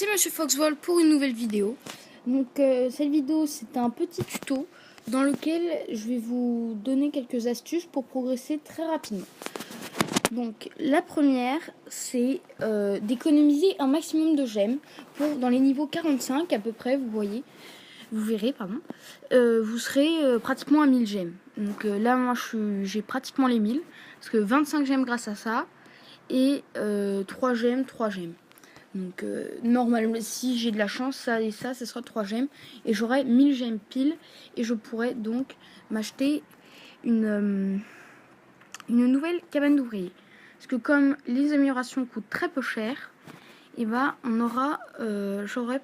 c'est Monsieur Foxvol pour une nouvelle vidéo. Donc cette vidéo c'est un petit tuto dans lequel je vais vous donner quelques astuces pour progresser très rapidement. Donc la première c'est d'économiser un maximum de gemmes pour dans les niveaux 45 à peu près, vous verrez pardon, vous serez pratiquement à 1000 gemmes. Donc là moi j'ai pratiquement les 1000 parce que 25 gemmes grâce à ça et 3 gemmes. Donc normalement si j'ai de la chance, ça et ça sera 3 gemmes et j'aurai 1000 gemmes pile et je pourrais donc m'acheter une nouvelle cabane d'ouvrier. Parce que comme les améliorations coûtent très peu cher, et bah j'aurai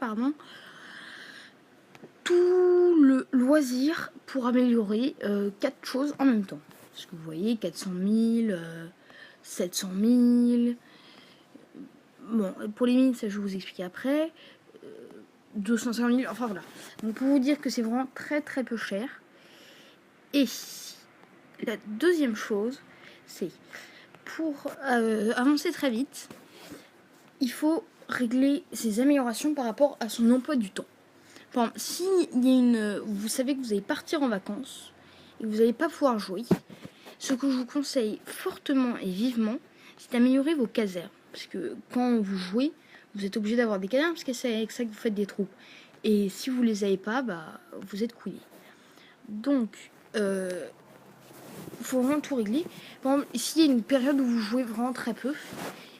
tout le loisir pour améliorer 4 choses en même temps. Parce que vous voyez 400 000, 700 000. Bon, pour les mines, ça je vais vous expliquer après. 250 000, enfin voilà. Donc pour vous dire que c'est vraiment très très peu cher. Et la deuxième chose, c'est pour avancer très vite, il faut régler ses améliorations par rapport à son emploi du temps. Par exemple, si vous savez que vous allez partir en vacances et que vous n'allez pas pouvoir jouer, ce que je vous conseille fortement et vivement, c'est d'améliorer vos casernes. Parce que quand vous jouez, vous êtes obligé d'avoir des casernes parce que c'est avec ça que vous faites des troupes. Et si vous les avez pas, vous êtes couillé. Donc, il faut vraiment tout régler. Par exemple, s'il y a une période où vous jouez vraiment très peu,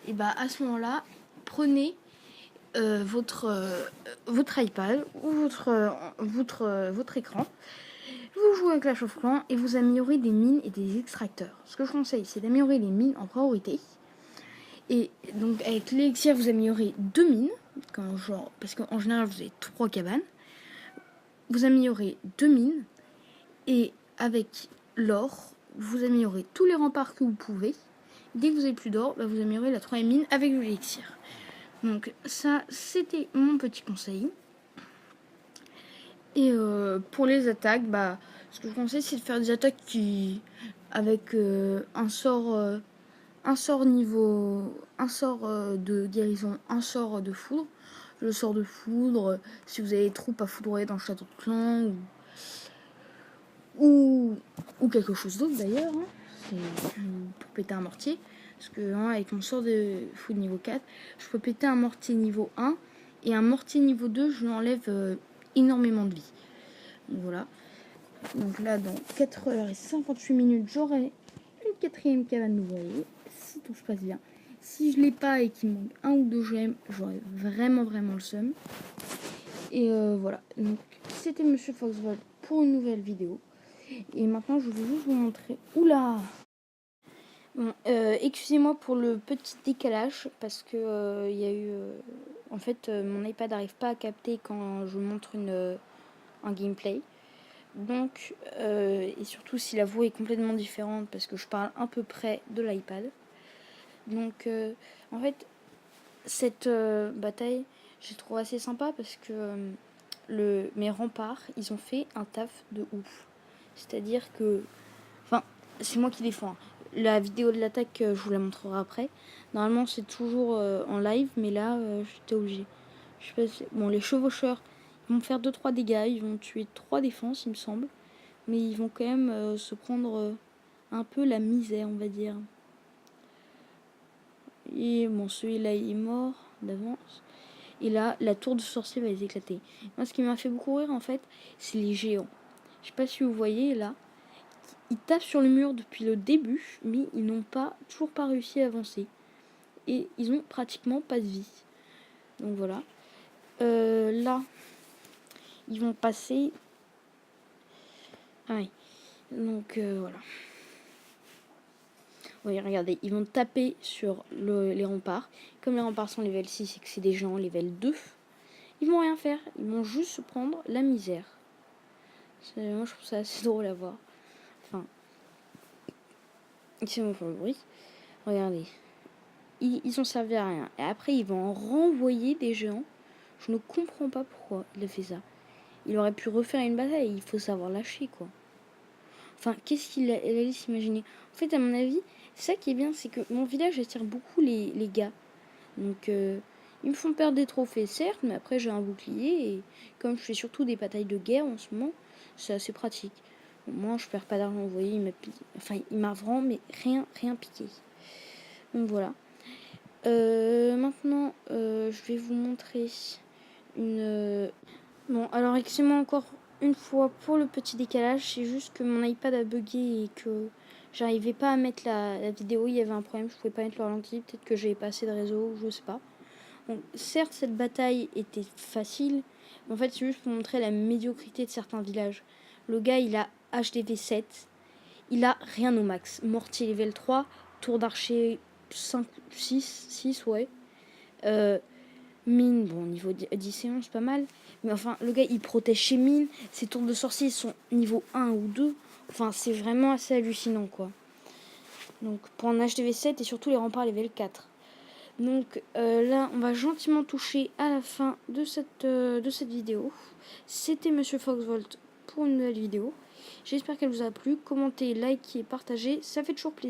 et à ce moment-là, prenez votre iPad ou votre écran. Vous jouez avec Clash of Clans et vous améliorez des mines et des extracteurs. Ce que je conseille, c'est d'améliorer les mines en priorité. Et donc avec l'élixir, vous améliorez 2 mines, parce qu'en général, vous avez 3 cabanes. Vous améliorez 2 mines. Et avec l'or, vous améliorez tous les remparts que vous pouvez. Dès que vous avez plus d'or, vous améliorez la 3e mine avec l'élixir. Donc ça, c'était mon petit conseil. Et pour les attaques, ce que je conseille, c'est de faire des attaques avec un sort de guérison, un sort de foudre. Le sort de foudre, si vous avez des troupes à foudroyer dans le château de clan ou quelque chose d'autre d'ailleurs, c'est pour péter un mortier. Parce que avec mon sort de foudre niveau 4, je peux péter un mortier niveau 1 et un mortier niveau 2, je lui enlève énormément de vie. Donc voilà. Donc là, dans 4h58, j'aurai une 4e cabane d'ouvrier, si tout se passe bien. Si je l'ai pas et qu'il me manque 1 ou 2 gemmes, j'aurai vraiment le seum. Et voilà. Donc c'était Monsieur Foxvol pour une nouvelle vidéo. Et maintenant, je vais juste vous montrer. Oula! Bon, excusez-moi pour le petit décalage parce que il y a eu. En fait, mon iPad n'arrive pas à capter quand je montre un gameplay. Donc, et surtout si la voix est complètement différente parce que je parle un peu près de l'iPad. Donc, en fait, cette bataille, j'ai trouvé assez sympa parce que mes remparts, ils ont fait un taf de ouf. C'est-à-dire que, enfin, c'est moi qui défends. La vidéo de l'attaque, je vous la montrerai après. Normalement, c'est toujours en live, mais là, j'étais obligée. Je sais pas bon, les chevaucheurs, ils vont faire 2-3 dégâts, ils vont tuer 3 défenses, il me semble. Mais ils vont quand même se prendre un peu la misère, on va dire. Et bon, celui-là, il est mort d'avance. Et là, la tour de sorcier va les éclater. Moi, ce qui m'a fait beaucoup rire, en fait, c'est les géants. Je sais pas si vous voyez, là. Ils tapent sur le mur depuis le début, mais ils n'ont toujours pas réussi à avancer. Et ils ont pratiquement pas de vie. Donc voilà. Là, ils vont passer. Ah oui. Donc voilà. Oui, regardez, ils vont taper sur les remparts. Comme les remparts sont level 6 et que c'est des gens level 2, ils vont rien faire. Ils vont juste se prendre la misère. Moi, je trouve ça assez drôle à voir. Enfin, c'est mon favori. Regardez. Ils ont servi à rien. Et après, ils vont en renvoyer des géants. Je ne comprends pas pourquoi il a fait ça. Il aurait pu refaire une bataille. Il faut savoir lâcher, quoi. Enfin, qu'est-ce qu'il allait s'imaginer? En fait, à mon avis, ça qui est bien, c'est que mon village attire beaucoup les gars. Donc, Ils me font perdre des trophées, certes, mais après j'ai un bouclier et comme je fais surtout des batailles de guerre en ce moment, c'est assez pratique. Au moins je perds pas d'argent, vous voyez, il m'a vraiment mais rien piqué. Donc voilà. Maintenant, je vais vous montrer une... Bon, alors excusez-moi encore une fois pour le petit décalage, c'est juste que mon iPad a bugué et que j'arrivais pas à mettre la vidéo, il y avait un problème, je pouvais pas mettre le ralenti, peut-être que j'avais pas assez de réseau, je sais pas. Donc, certes, cette bataille était facile, mais en fait, c'est juste pour montrer la médiocrité de certains villages. Le gars, il a HDV 7, il a rien au max. Mortier level 3, tour d'archer 5, 6, ouais. Mine, bon, niveau 10 et 11, pas mal. Mais enfin, le gars, il protège ses mines. Ses tours de sorcier sont niveau 1 ou 2. Enfin, c'est vraiment assez hallucinant, quoi. Donc, pour un HDV 7 et surtout les remparts level 4. Donc là, on va gentiment toucher à la fin de cette vidéo. C'était Monsieur Foxvolt pour une nouvelle vidéo. J'espère qu'elle vous a plu. Commentez, likez, partagez, ça fait toujours plaisir.